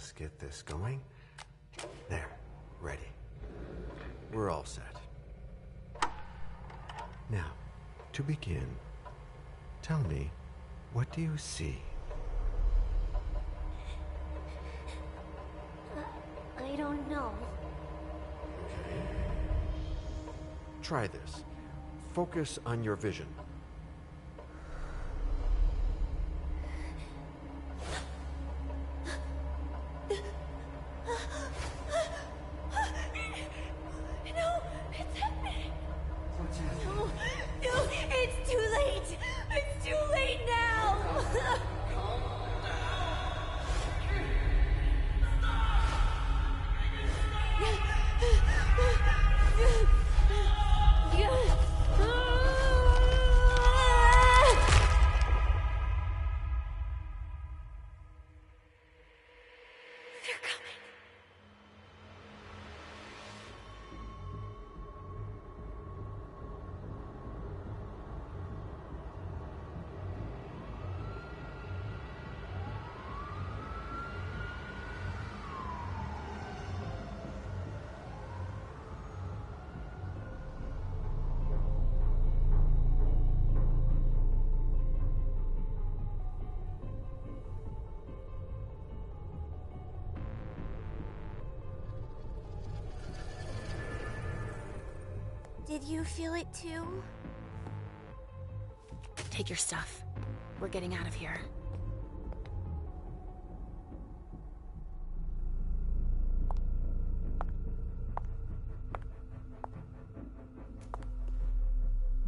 Let's get this going. There, ready. We're all set. Now, to begin, tell me, what do you see? I don't know. Okay. Try this. Focus on your vision. No, it's happening. What's happening? No, it's too late. It's too late now. They're coming. Did you feel it too? Take your stuff. We're getting out of here.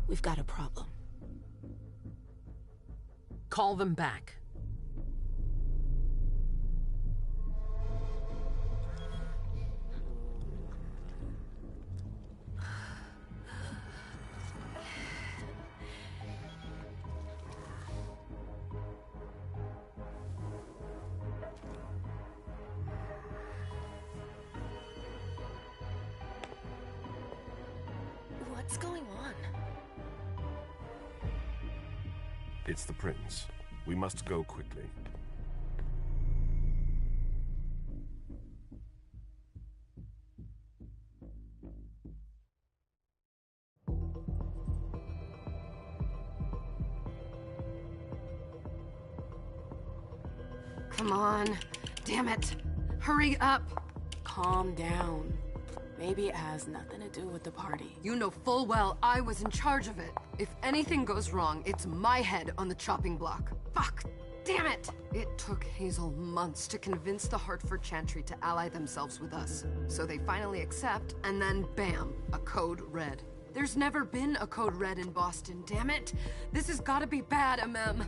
We've got a problem. Call them back. What's going on? It's the prince. We must go quickly. Come on. Damn it. Hurry up. Calm down. Maybe it has nothing to do with the party. You know full well I was in charge of it. If anything goes wrong, it's my head on the chopping block. Fuck! Damn it! It took Hazel months to convince the Hartford Chantry to ally themselves with us. So they finally accept, and then bam, a code red. There's never been a code red in Boston, damn it! This has gotta be bad, MM.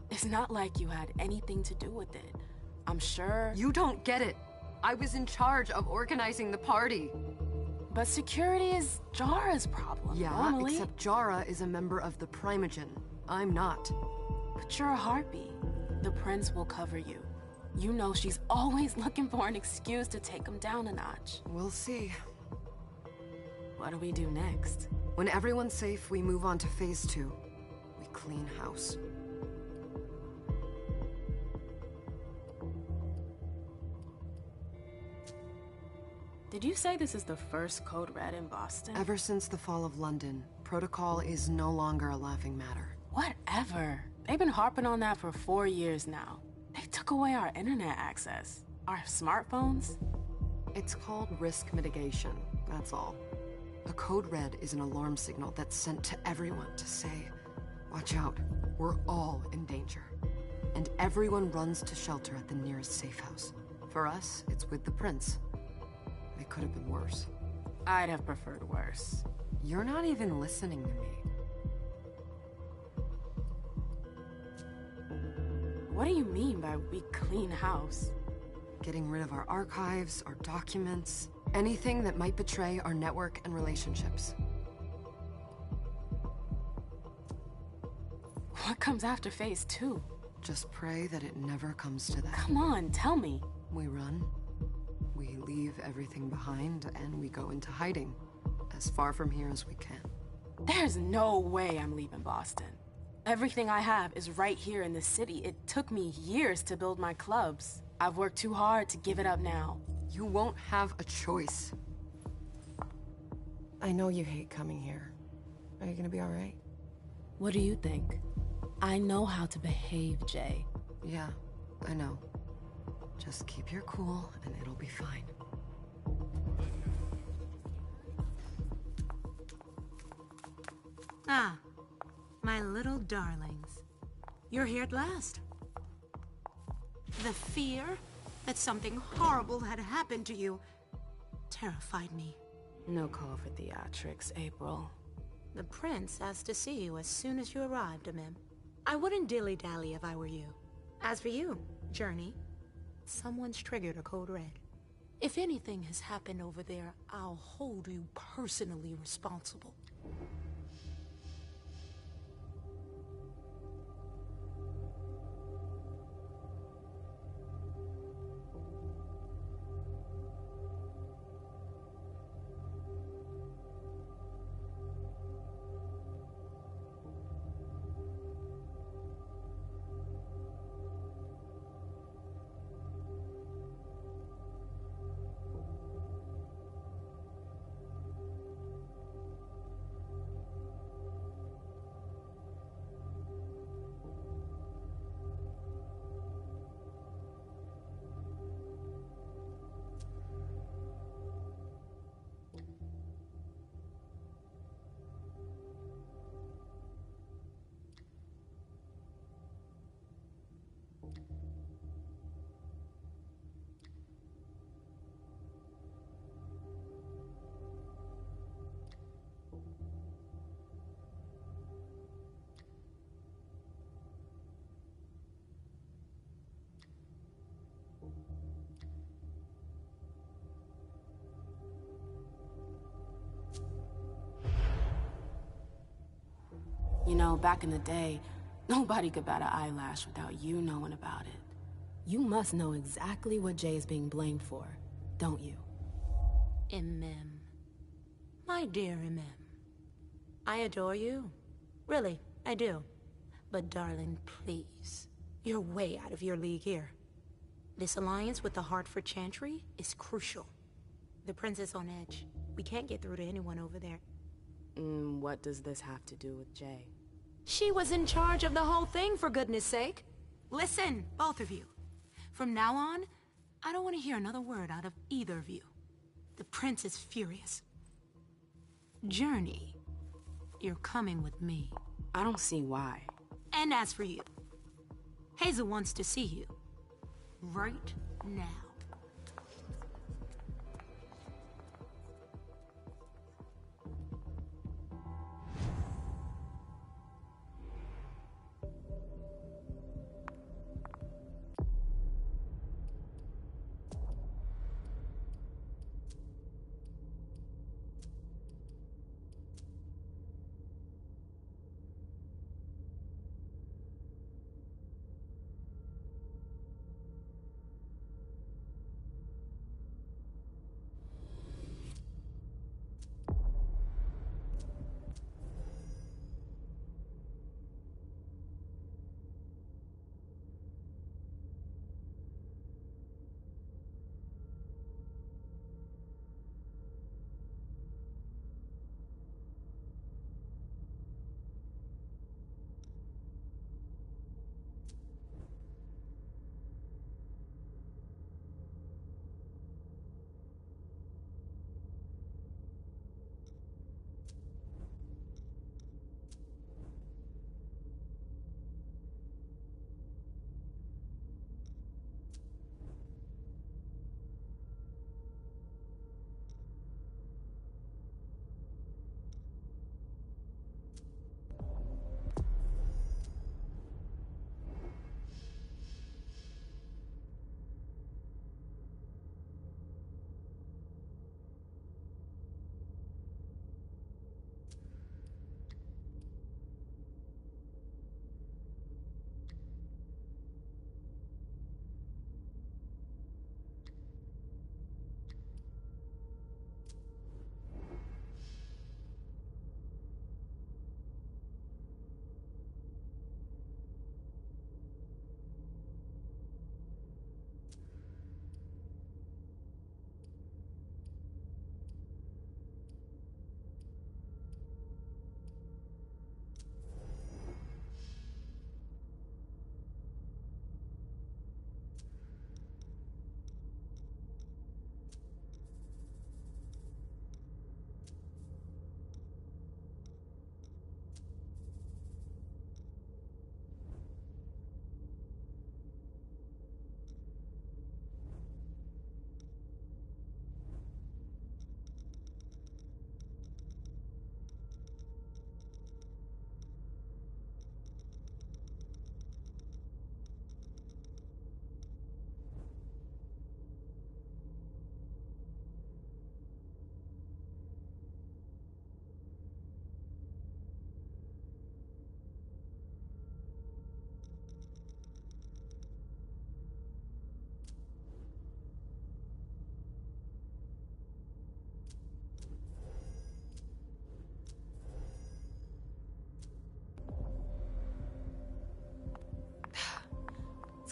It's not like you had anything to do with it. I'm sure... You don't get it. I was in charge of organizing the party. But security is Jara's problem, Yeah, normally. except Jara is a member of the Primogen. I'm not. But you're a harpy. The prince will cover you. You know she's always looking for an excuse to take him down a notch. We'll see. What do we do next? When everyone's safe, we move on to phase 2. We clean house. Did you say this is the first code red in Boston? Ever since the fall of London, protocol is no longer a laughing matter. Whatever. They've been harping on that for 4 years now. They took away our internet access. Our smartphones. It's called risk mitigation, that's all. A code red is an alarm signal that's sent to everyone to say, Watch out. We're all in danger. And everyone runs to shelter at the nearest safe house. For us, it's with the prince. It could have been worse. I'd have preferred worse. You're not even listening to me. What do you mean by we clean house? Getting rid of our archives, our documents, anything that might betray our network and relationships. What comes after phase 2? Just pray that it never comes to that. Come on, tell me. We run, we leave everything behind, and we go into hiding, as far from here as we can. There's no way I'm leaving Boston. Everything I have is right here in the city. It took me years to build my clubs. I've worked too hard to give it up now. You won't have a choice. I know you hate coming here. Are you gonna be all right? What do you think? I know how to behave, Jay. Yeah, I know. Just keep your cool and it'll be fine. Ah, my little darlings. You're here at last. The fear that something horrible had happened to you terrified me. No call for theatrics, April. The prince asked to see you as soon as you arrived, Amim. I wouldn't dilly-dally if I were you. As for you, Journey, someone's triggered a code red. If anything has happened over there, I'll hold you personally responsible. You know, back in the day, nobody could bat an eyelash without you knowing about it. You must know exactly what Jay is being blamed for, don't you? Imem. My dear Imem. I adore you. Really, I do. But darling, please. You're way out of your league here. This alliance with the Hartford Chantry is crucial. The prince is on edge. We can't get through to anyone over there. What does this have to do with Jay? She was in charge of the whole thing, for goodness sake. Listen, both of you. From now on, I don't want to hear another word out of either of you. The prince is furious. Journey, you're coming with me. I don't see why. And as for you, Hazel wants to see you. Right now.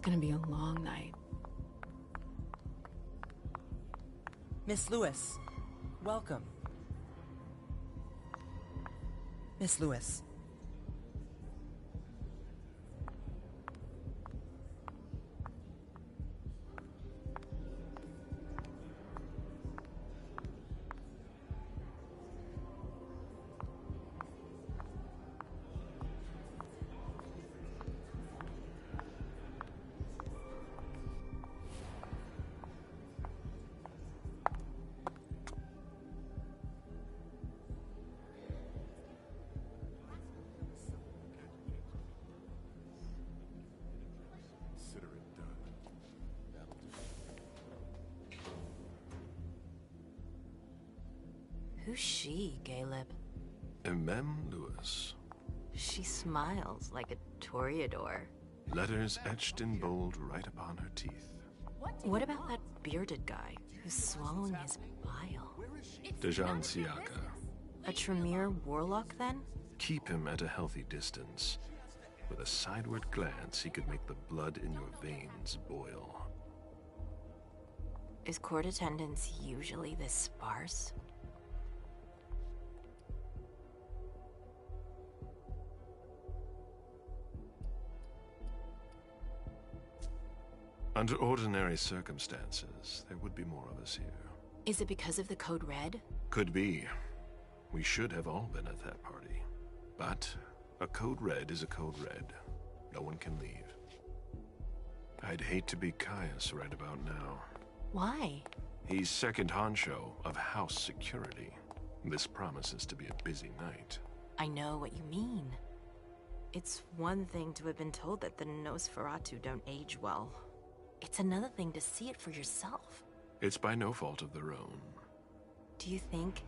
gonna be a long night. Miss Lewis, welcome. Miss Lewis. Consider it done. That'll do. Who's she, Caleb? Mem Lewis. She smiles like a toreador. Letters etched in bold right upon her teeth. What about that bearded guy who's swallowing his bile? Dejan Siaka. A Tremere warlock, then? Keep him at a healthy distance. With a sideward glance, he could make the blood in your veins boil. Is court attendance usually this sparse? Under ordinary circumstances, there would be more of us here. Is it because of the Code Red? Could be. We should have all been at that party. But a Code Red is a Code Red. No one can leave. I'd hate to be Caius right about now. Why? He's second honcho of house security. This promises to be a busy night. I know what you mean. It's one thing to have been told that the Nosferatu don't age well. It's another thing to see it for yourself. It's by no fault of their own. Do you think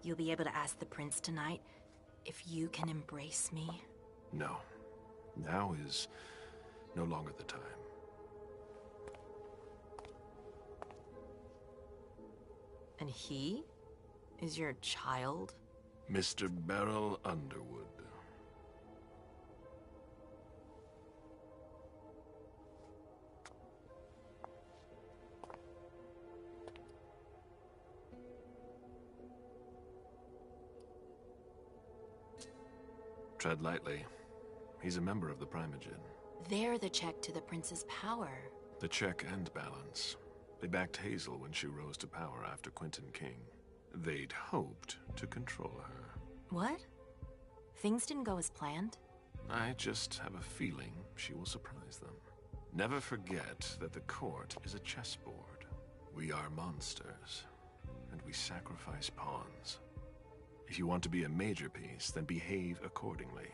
you'll be able to ask the prince tonight if you can embrace me? No. Now is no longer the time. And he is your child? Mr. Beryl Underwood. Tread lightly. He's a member of the Primogen. They're the check to the prince's power. The check and balance. They backed Hazel when she rose to power after Quentin King. They'd hoped to control her. What? Things didn't go as planned? I just have a feeling she will surprise them. Never forget that the court is a chessboard. We are monsters, and we sacrifice pawns. If you want to be a major piece, then behave accordingly.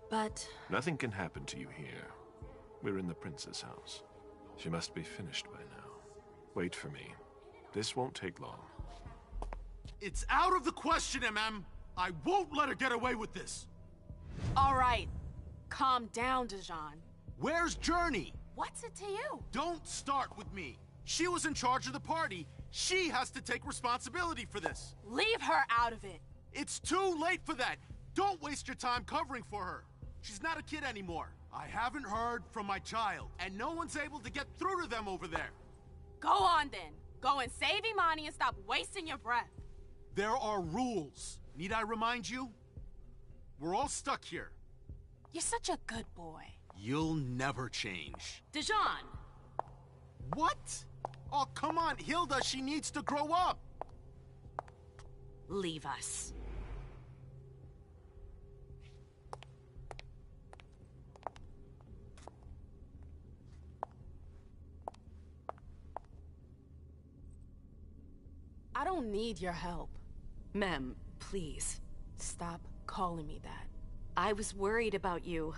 But... Nothing can happen to you here. We're in the prince's house. She must be finished by now. Wait for me. This won't take long. It's out of the question, MM! I won't let her get away with this! All right. Calm down, Dejan. Where's Journey? What's it to you? Don't start with me. She was in charge of the party. She has to take responsibility for this. Leave her out of it. It's too late for that. Don't waste your time covering for her. She's not a kid anymore. I haven't heard from my child, and no one's able to get through to them over there. Go on then. Go and save Imani and stop wasting your breath. There are rules. Need I remind you? We're all stuck here. You're such a good boy. You'll never change. Dejan! What? Oh, come on, Hilda, she needs to grow up. Leave us. I don't need your help. Mem, please. Stop calling me that. I was worried about you.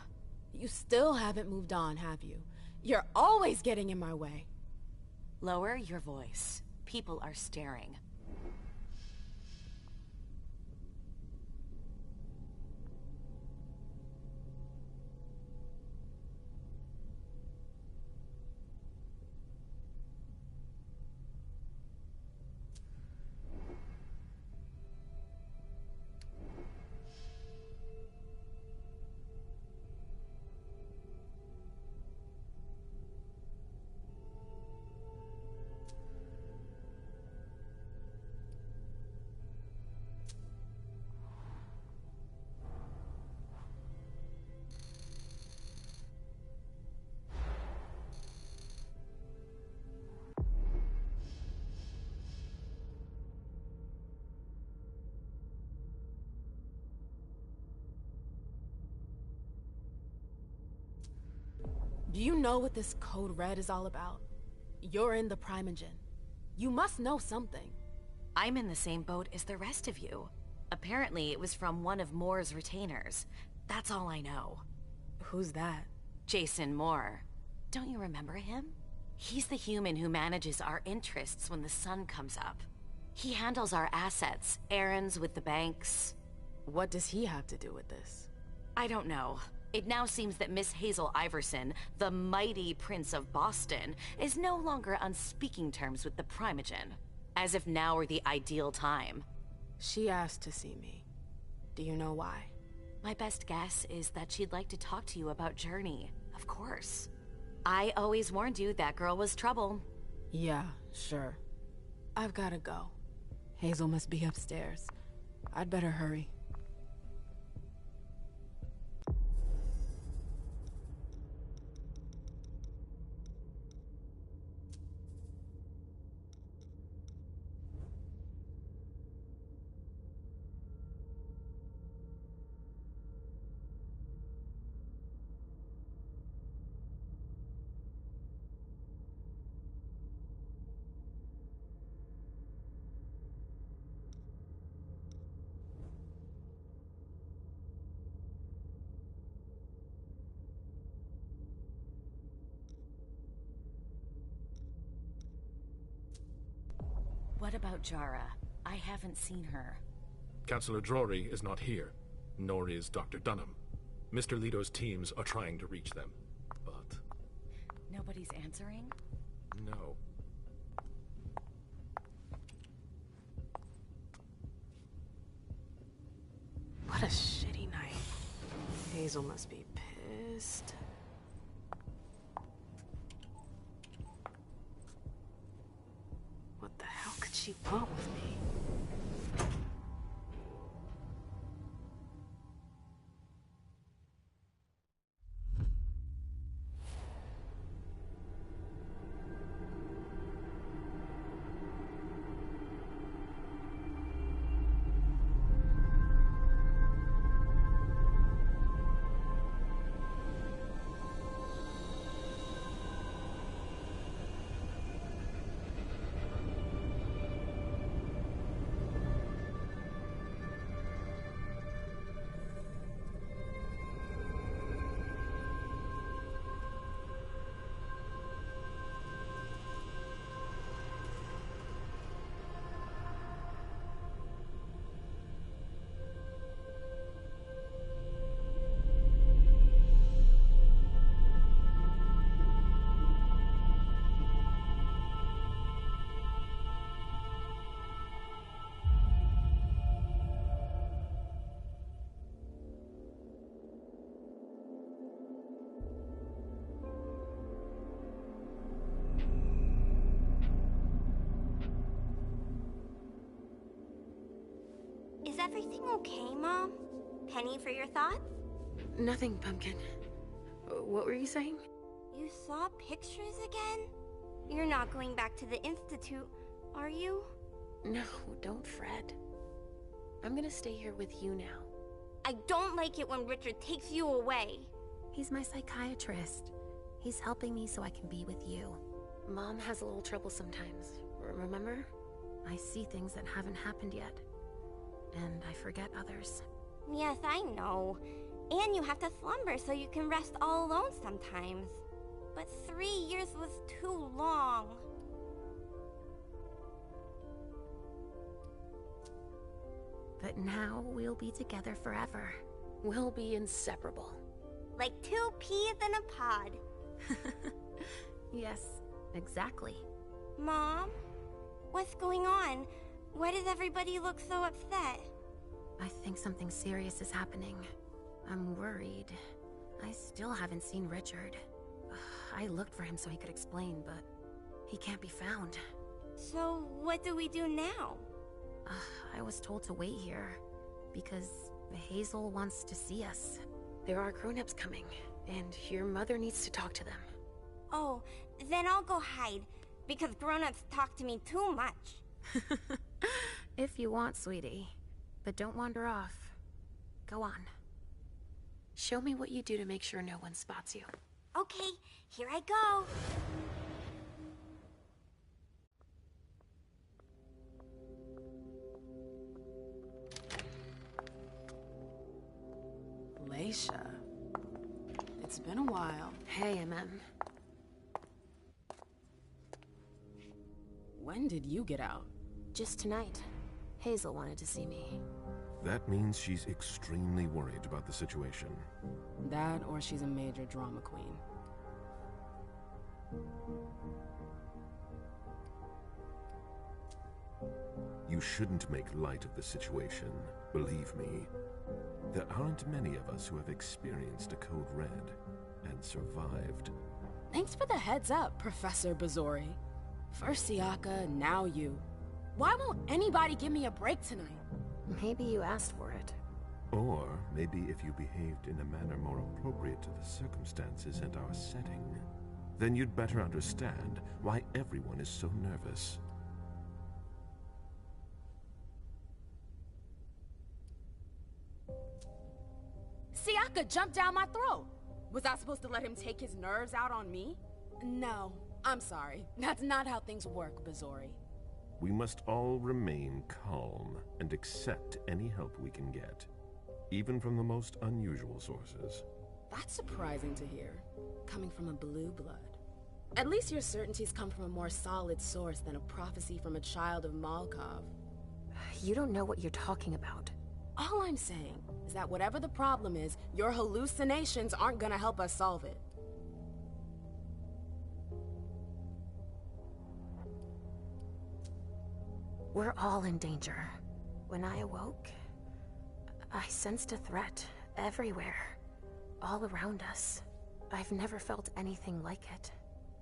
You still haven't moved on, have you? You're always getting in my way. Lower your voice. People are staring. Do you know what this Code Red is all about? You're in the Primogen. You must know something. I'm in the same boat as the rest of you. Apparently, it was from one of Moore's retainers. That's all I know. Who's that? Jason Moore. Don't you remember him? He's the human who manages our interests when the sun comes up. He handles our assets, errands with the banks. What does he have to do with this? I don't know. It now seems that Miss Hazel Iverson, the mighty Prince of Boston, is no longer on speaking terms with the Primogen. As if now were the ideal time. She asked to see me. Do you know why? My best guess is that she'd like to talk to you about Journey, of course. I always warned you that girl was trouble. Yeah, sure. I've gotta go. Hazel must be upstairs. I'd better hurry. What about Jara? I haven't seen her. Councillor Drury is not here, nor is Dr. Dunham. Mr. Leto's teams are trying to reach them, but... Nobody's answering? no. What a shitty night. Hazel must be pissed. What the hell could she want with me? Is everything okay, Mom? Penny, for your thoughts? Nothing, Pumpkin. What were you saying? You saw pictures again? You're not going back to the Institute, are you? No, don't fret. I'm gonna stay here with you now. I don't like it when Richard takes you away. He's my psychiatrist. He's helping me so I can be with you. Mom has a little trouble sometimes, remember? I see things that haven't happened yet. And I forget others. Yes, I know. And you have to slumber so you can rest all alone sometimes. But 3 years was too long. But now we'll be together forever. We'll be inseparable. Like 2 peas in a pod. Yes, exactly. Mom? What's going on? Why does everybody look so upset? I think something serious is happening. I'm worried. I still haven't seen Richard. I looked for him so he could explain, but he can't be found. So what do we do now? I was told to wait here, because Hazel wants to see us. There are grown-ups coming, and your mother needs to talk to them. Oh, then I'll go hide, because grown-ups talk to me too much. If you want, sweetie. But don't wander off. Go on. Show me what you do to make sure no one spots you. Okay, here I go. Leisha. It's been a while. Hey, MM. When did you get out? Just tonight. Hazel wanted to see me. That means she's extremely worried about the situation. That, or she's a major drama queen. You shouldn't make light of the situation, believe me. There aren't many of us who have experienced a code red and survived. Thanks for the heads up, Professor Bazori. First Siaka, now you. Why won't anybody give me a break tonight? Maybe you asked for it. Or maybe if you behaved in a manner more appropriate to the circumstances and our setting, then you'd better understand why everyone is so nervous. Siaka jumped down my throat. Was I supposed to let him take his nerves out on me? No, I'm sorry. That's not how things work, Bazori. We must all remain calm and accept any help we can get, even from the most unusual sources. That's surprising to hear, coming from a blue blood. At least your certainties come from a more solid source than a prophecy from a child of Malkov. You don't know what you're talking about. All I'm saying is that whatever the problem is, your hallucinations aren't gonna help us solve it. We're all in danger. When I awoke, I sensed a threat everywhere, all around us. I've never felt anything like it.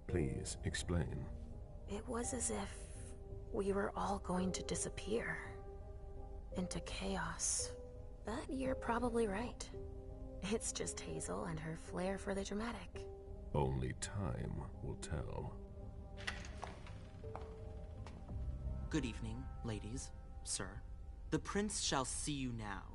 Please, explain. It was as if we were all going to disappear. Into chaos. But you're probably right. It's just Hazel and her flair for the dramatic. Only time will tell. Good evening, ladies, sir. The prince shall see you now.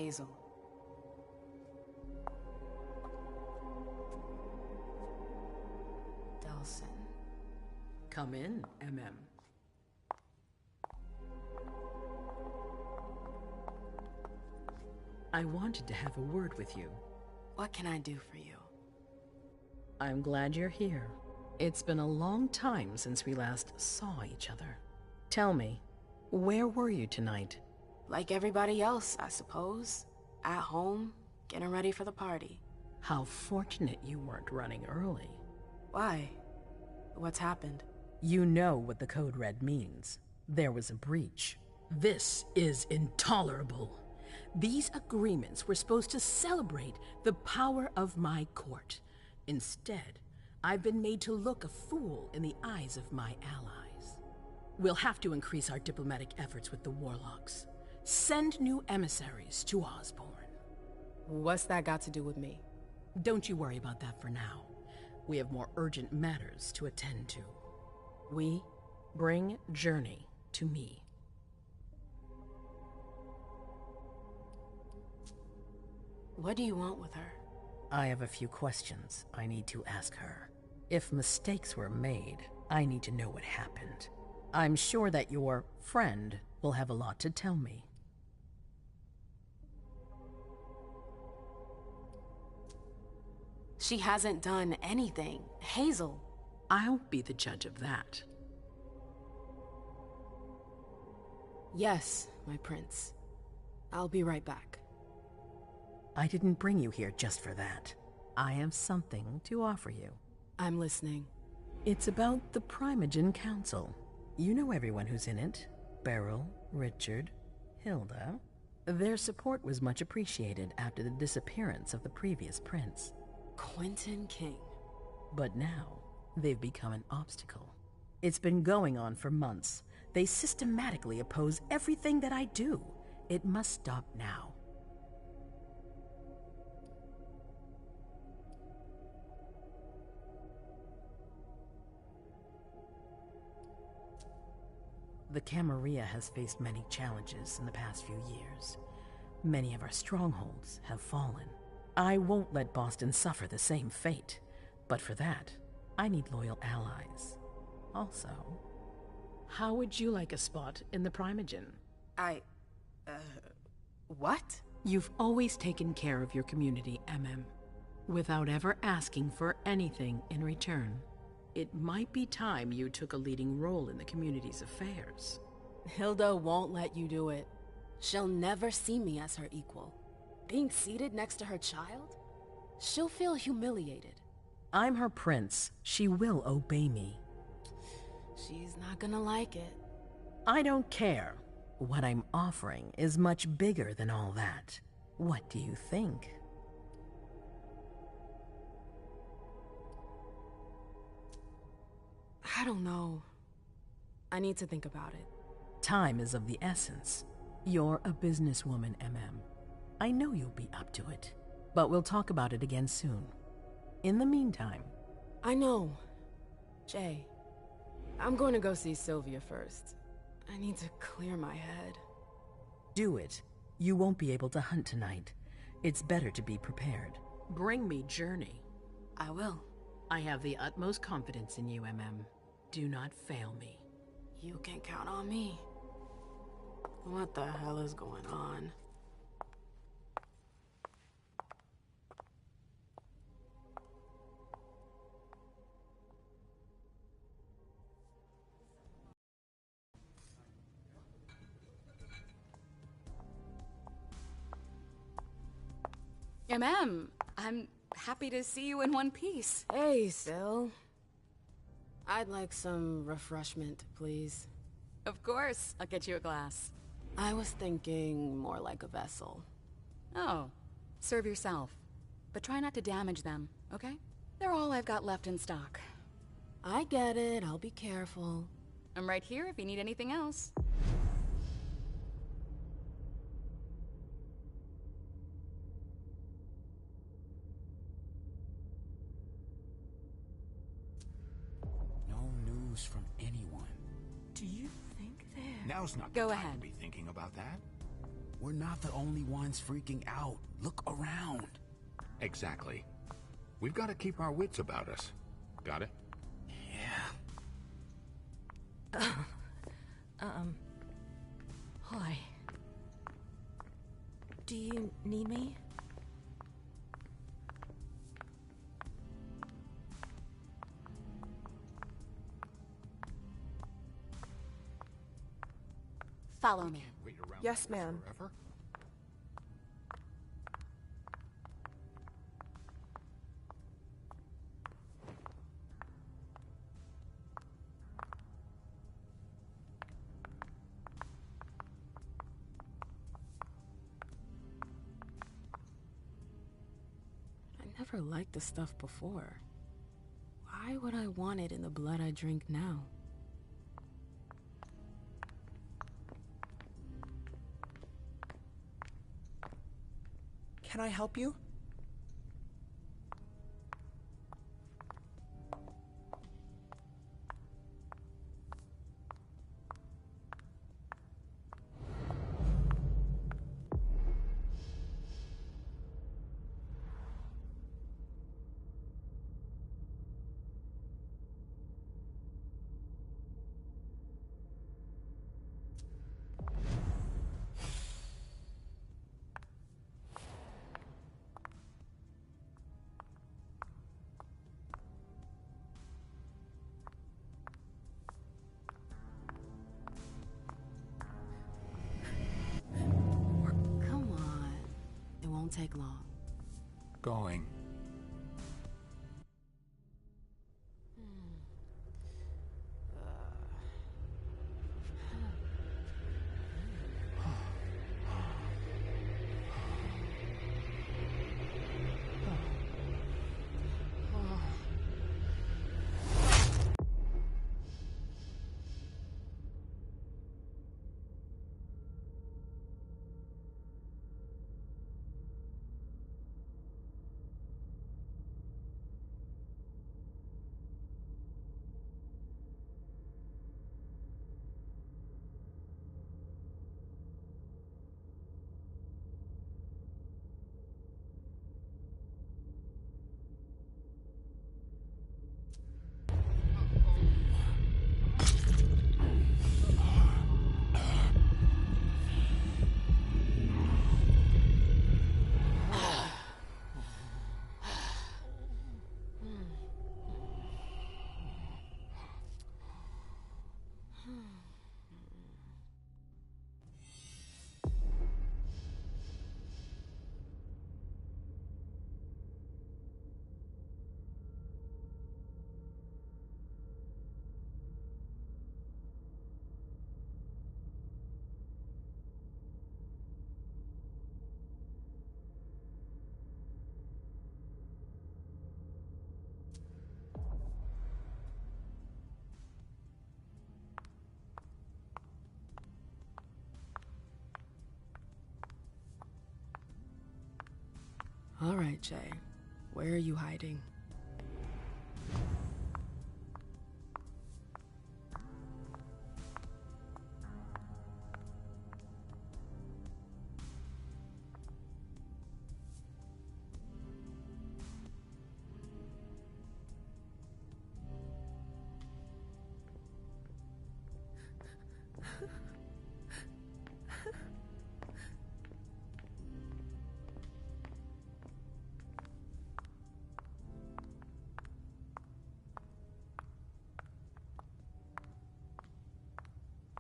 Hazel. Delsin. Come in, MM. I wanted to have a word with you. What can I do for you? I'm glad you're here. It's been a long time since we last saw each other. Tell me, where were you tonight? Like everybody else, I suppose. At home, getting ready for the party. How fortunate you weren't running early. Why? What's happened? You know what the Code Red means. There was a breach. This is intolerable. These agreements were supposed to celebrate the power of my court. Instead, I've been made to look a fool in the eyes of my allies. We'll have to increase our diplomatic efforts with the Warlocks. Send new emissaries to Osborne. What's that got to do with me? Don't you worry about that for now. We have more urgent matters to attend to. We bring Journey to me. What do you want with her? I have a few questions I need to ask her. If mistakes were made, I need to know what happened. I'm sure that your friend will have a lot to tell me. She hasn't done anything. Hazel. I'll be the judge of that. Yes, my prince. I'll be right back. I didn't bring you here just for that. I have something to offer you. I'm listening. It's about the Primogen Council. You know everyone who's in it. Beryl, Richard, Hilda. Their support was much appreciated after the disappearance of the previous prince. Quentin King. But now, they've become an obstacle. It's been going on for months. They systematically oppose everything that I do. It must stop now. The Camarilla has faced many challenges in the past few years. Many of our strongholds have fallen. I won't let Boston suffer the same fate, but for that, I need loyal allies. Also, how would you like a spot in the Primogen? What? You've always taken care of your community, MM, without ever asking for anything in return. It might be time you took a leading role in the community's affairs. Hilda won't let you do it. She'll never see me as her equal. Being seated next to her child? She'll feel humiliated. I'm her prince. She will obey me. She's not gonna like it. I don't care. What I'm offering is much bigger than all that. What do you think? I don't know. I need to think about it. Time is of the essence. You're a businesswoman, MM. I know you'll be up to it, but we'll talk about it again soon. In the meantime... I know. Jay, I'm going to go see Sylvia first. I need to clear my head. Do it. You won't be able to hunt tonight. It's better to be prepared. Bring me Journey. I will. I have the utmost confidence in you, MM. Do not fail me. You can count on me. What the hell is going on? I'm happy to see you in one piece. Hey, Syl. I'd like some refreshment, please. Of course, I'll get you a glass. I was thinking more like a vessel. Oh, serve yourself. But try not to damage them, okay? They're all I've got left in stock. I get it, I'll be careful. I'm right here if you need anything else. From anyone. Do you think they're... Now's not Go the time ahead. to be thinking about that. we're not the only ones freaking out. Look around. Exactly. We've got to keep our wits about us. Got it? Yeah. Hi. Do you need me? Follow me. Yes, ma'am. Forever? I never liked this stuff before. Why would I want it in the blood I drink now? Can I help you? Come on. It won't take long. Going. All right, Jay. Where are you hiding?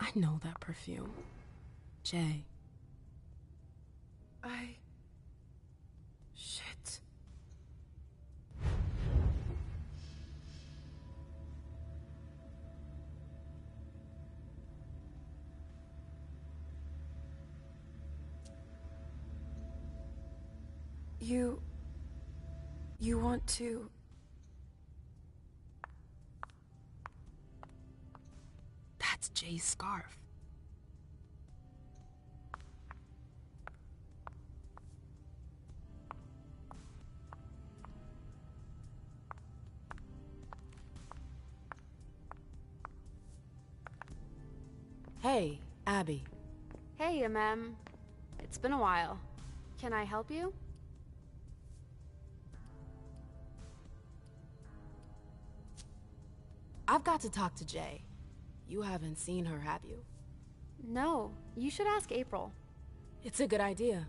I know that perfume. Jay. Shit. You want to... That's Jay's scarf. Hey, Abby. Hey, It's been a while. Can I help you? I've got to talk to Jay. You haven't seen her, have you? No, you should ask April. It's a good idea.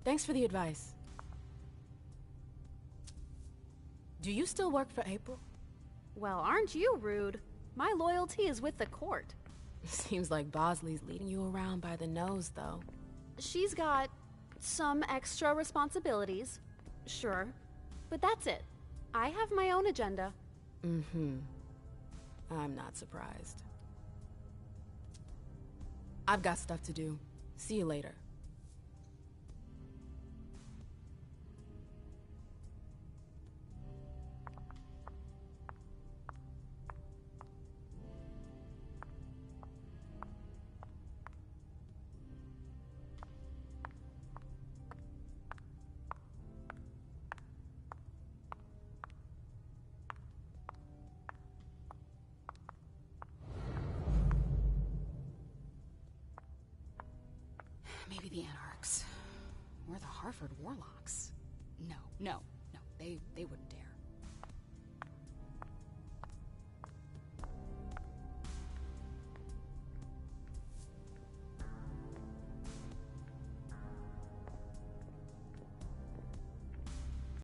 Thanks for the advice. Do you still work for April? Well, aren't you rude? My loyalty is with the court. Seems like Bosley's leading you around by the nose, though. She's got some extra responsibilities, sure, but that's it. I have my own agenda. Mm-hmm. I'm not surprised. I've got stuff to do. See you later. Maybe the Anarchs. Or the Harvard Warlocks. No. They wouldn't dare.